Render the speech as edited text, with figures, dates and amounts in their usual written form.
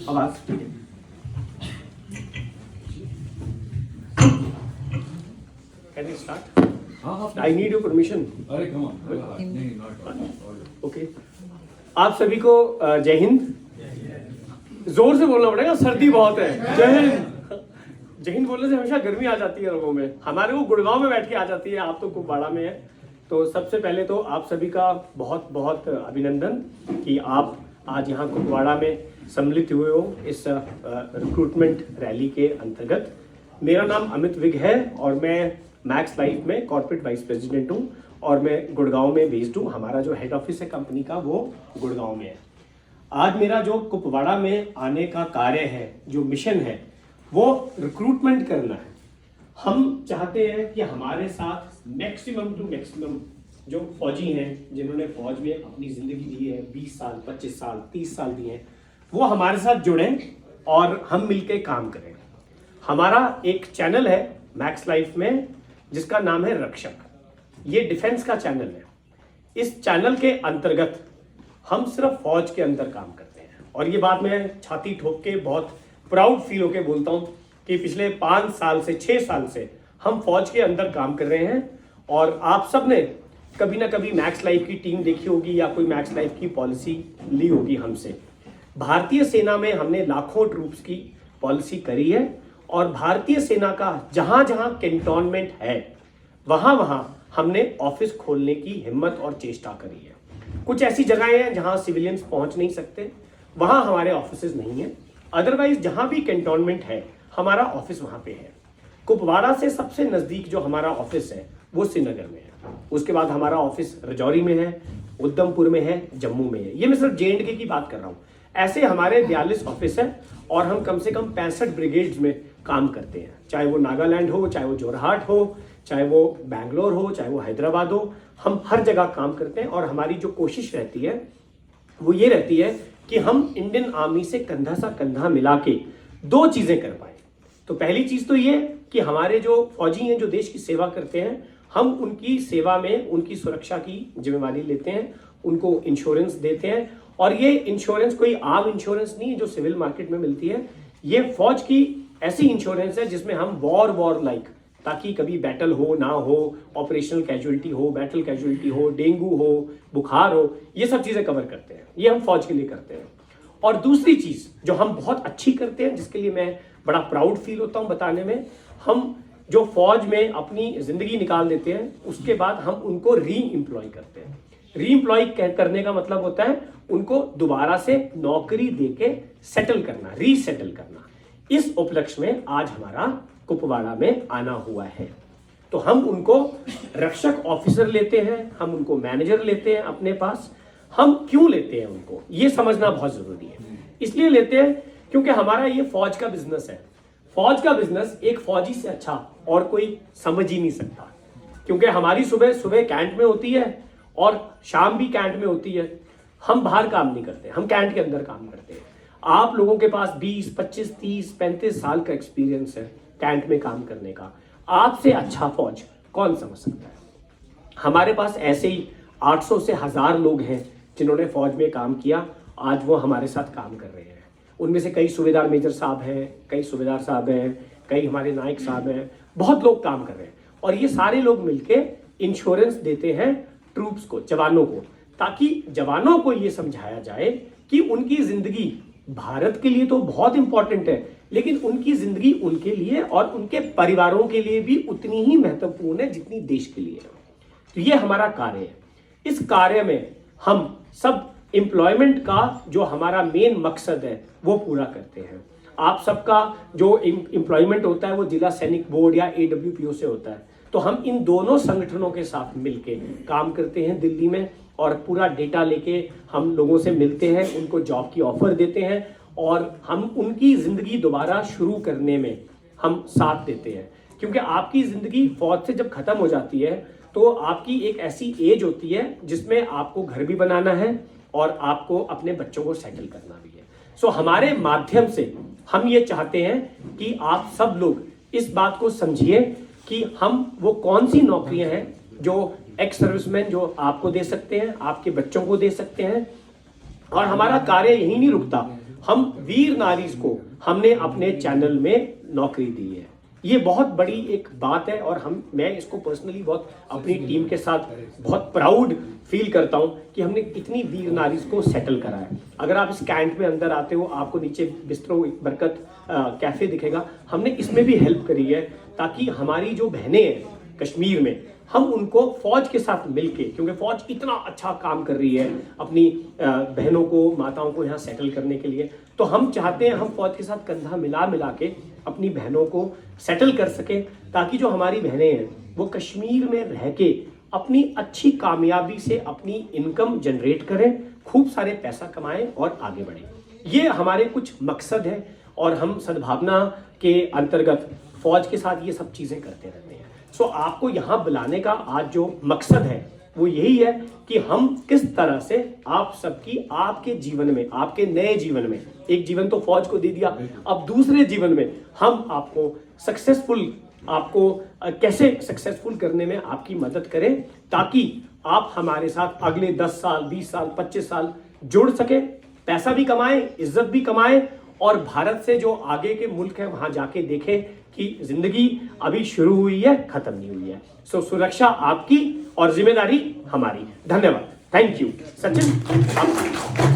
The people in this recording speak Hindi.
आवाज ठीक है। Can we start? I need your permission. अरे come on. नहीं, not Okay. आप सभी को जय हिंद। जोर से बोलना पड़ेगा, सर्दी बहुत है। जय हिंद। जय हिंद बोलने से हमेशा गर्मी आ जाती है लोगों में। हमारे को गुड़गांव में बैठ के आ जाती है, आप तो कुपवाड़ा में है। तो सबसे पहले तो आप सभी का बहुत बहुत अभिनंदन कि आप आज यहाँ कुपवाड़ा में सम्मिलित हुए हो इस रिक्रूटमेंट रैली के अंतर्गत। मेरा नाम अमित विग है और मैं मैक्स लाइफ में कॉर्पोरेट वाइस प्रेसिडेंट हूँ और मैं गुड़गांव में बेस्ड हूँ। हमारा जो हेड ऑफिस है कंपनी का वो गुड़गांव में है। आज मेरा जो कुपवाड़ा में आने का कार्य है, जो मिशन है, वो रिक्रूटमेंट करना है। हम चाहते हैं कि हमारे साथ मैक्सिमम टू मैक्सिमम जो फौजी हैं, जिन्होंने फौज में अपनी ज़िंदगी दी है, 20 साल 25 साल 30 साल दिए हैं, वो हमारे साथ जुड़ें और हम मिलके काम करें। हमारा एक चैनल है मैक्स लाइफ में जिसका नाम है रक्षक। ये डिफेंस का चैनल है। इस चैनल के अंतर्गत हम सिर्फ फौज के अंदर काम करते हैं और ये बात मैं छाती ठोक के बहुत प्राउड फील होके बोलता हूँ कि पिछले 5 साल से 6 साल से हम फौज के अंदर काम कर रहे हैं। और आप सब ने कभी ना कभी मैक्स लाइफ की टीम देखी होगी या कोई मैक्स लाइफ की पॉलिसी ली होगी हमसे। भारतीय सेना में हमने लाखों ट्रूप्स की पॉलिसी करी है और भारतीय सेना का जहां जहां कैंटोनमेंट है वहां वहां हमने ऑफिस खोलने की हिम्मत और चेष्टा करी है। कुछ ऐसी जगहें हैं जहां सिविलियंस पहुंच नहीं सकते, वहां हमारे ऑफिसेज नहीं है। अदरवाइज जहां भी कैंटोनमेंट है हमारा ऑफिस वहां पे है। कुपवाड़ा से सबसे नजदीक जो हमारा ऑफिस है वो श्रीनगर में है। उसके बाद हमारा ऑफिस रजौरी में है, उधमपुर में है, जम्मू में है। ये मैं सिर्फ JNK की बात कर रहा हूँ। ऐसे हमारे 42 ऑफिस है और हम कम से कम 65 ब्रिगेड्स में काम करते हैं। चाहे वो नागालैंड हो, चाहे वो जोरहाट हो, चाहे वो बैंगलोर हो, चाहे वो हैदराबाद हो, हम हर जगह काम करते हैं। और हमारी जो कोशिश रहती है वो ये रहती है कि हम इंडियन आर्मी से कंधा सा कंधा मिला के 2 चीजें कर पाए। तो पहली चीज तो ये कि हमारे जो फौजी हैं, जो देश की सेवा करते हैं, हम उनकी सेवा में उनकी सुरक्षा की जिम्मेवारी लेते हैं, उनको इंश्योरेंस देते हैं। और ये इंश्योरेंस कोई आम इंश्योरेंस नहीं है जो सिविल मार्केट में मिलती है। ये फौज की ऐसी इंश्योरेंस है जिसमें हम वॉर लाइक, ताकि कभी बैटल हो ना हो, ऑपरेशनल कैजुअलिटी हो, बैटल कैजुअलिटी हो, डेंगू हो, बुखार हो, ये सब चीजें कवर करते हैं। ये हम फौज के लिए करते हैं। और दूसरी चीज जो हम बहुत अच्छी करते हैं, जिसके लिए मैं बड़ा प्राउड फील होता हूं बताने में, हम जो फौज में अपनी जिंदगी निकाल देते हैं उसके बाद हम उनको री एम्प्लॉय करते हैं। री एम्प्लॉय करने का मतलब होता है उनको दोबारा से नौकरी देके सेटल करना, रीसेटल करना। इस उपलक्ष्य में आज हमारा कुपवाड़ा में आना हुआ है। तो हम उनको रक्षक ऑफिसर लेते हैं, हम उनको मैनेजर लेते हैं अपने पास। हम क्यों लेते हैं उनको, ये समझना बहुत जरूरी है। इसलिए लेते हैं क्योंकि हमारा ये फौज का बिजनेस है। फौज का बिजनेस एक फौजी से अच्छा और कोई समझ ही नहीं सकता, क्योंकि हमारी सुबह कैंट में होती है और शाम भी कैंट में होती है। हम बाहर काम नहीं करते, हम कैंट के अंदर काम करते हैं। आप लोगों के पास 20, 25, 30, 35 साल का एक्सपीरियंस है कैंट में काम करने का। आपसे अच्छा फौज कौन समझ सकता है? हमारे पास ऐसे ही 800 से 1000 लोग हैं जिन्होंने फौज में काम किया, आज वो हमारे साथ काम कर रहे हैं। उनमें से कई सूबेदार मेजर साहब हैं, कई सूबेदार साहब हैं, कई हमारे नायक साहब हैं, बहुत लोग काम कर रहे हैं। और ये सारे लोग मिलके इंश्योरेंस देते हैं ट्रूप्स को, जवानों को, ताकि जवानों को ये समझाया जाए कि उनकी जिंदगी भारत के लिए तो बहुत इंपॉर्टेंट है, लेकिन उनकी जिंदगी उनके लिए और उनके परिवारों के लिए भी उतनी ही महत्वपूर्ण है जितनी देश के लिए है। तो ये हमारा कार्य है। इस कार्य में हम सब एम्प्लॉयमेंट का जो हमारा मेन मकसद है वो पूरा करते हैं। आप सबका जो एम्प्लॉयमेंट होता है वो जिला सैनिक बोर्ड या AWPO से होता है। तो हम इन दोनों संगठनों के साथ मिलके काम करते हैं दिल्ली में, और पूरा डेटा लेके हम लोगों से मिलते हैं, उनको जॉब की ऑफर देते हैं और हम उनकी जिंदगी दोबारा शुरू करने में हम साथ देते हैं। क्योंकि आपकी जिंदगी फौज से जब खत्म हो जाती है तो आपकी एक ऐसी एज होती है जिसमें आपको घर भी बनाना है और आपको अपने बच्चों को सेटल करना भी है। सो हमारे माध्यम से हम ये चाहते हैं कि आप सब लोग इस बात को समझिए कि हम वो कौन सी नौकरियां हैं जो एक्स सर्विसमैन जो आपको दे सकते हैं, आपके बच्चों को दे सकते हैं। और हमारा कार्य यही नहीं रुकता, हम वीर नारीज को हमने अपने चैनल में नौकरी दी है। ये बहुत बड़ी एक बात है और मैं इसको पर्सनली बहुत अपनी टीम के साथ बहुत प्राउड फील करता हूं कि हमने इतनी वीर नारीज को सेटल करा है। अगर आप इस कैंट में अंदर आते हो, आपको नीचे बिस्ट्रो बरकत कैफे दिखेगा, हमने इसमें भी हेल्प करी है ताकि हमारी जो बहनें हैं कश्मीर में, हम उनको फौज के साथ मिलके, क्योंकि फौज इतना अच्छा काम कर रही है अपनी बहनों को, माताओं को यहाँ सेटल करने के लिए, तो हम चाहते हैं हम फौज के साथ कंधा मिला के अपनी बहनों को सेटल कर सके, ताकि जो हमारी बहनें हैं वो कश्मीर में रह के अपनी अच्छी कामयाबी से अपनी इनकम जनरेट करें, खूब सारे पैसा कमाएं और आगे बढ़ें। ये हमारे कुछ मकसद है और हम सद्भावना के अंतर्गत फौज के साथ ये सब चीज़ें करते रहते हैं। सो आपको यहाँ बुलाने का आज जो मकसद है वो यही है कि हम किस तरह से आप सबकी, आपके जीवन में, आपके नए जीवन में, एक जीवन तो फौज को दे दिया, अब दूसरे जीवन में हम आपको आपको कैसे सक्सेसफुल करने में आपकी मदद करें, ताकि आप हमारे साथ अगले 10 साल, 20 साल, 25 साल जुड़ सके, पैसा भी कमाएं, इज्जत भी कमाएं और भारत से जो आगे के मुल्क है वहां जाके देखें कि जिंदगी अभी शुरू हुई है, खत्म नहीं हुई है। सो सुरक्षा आपकी और जिम्मेदारी हमारी। धन्यवाद। Thank you. सचिन आप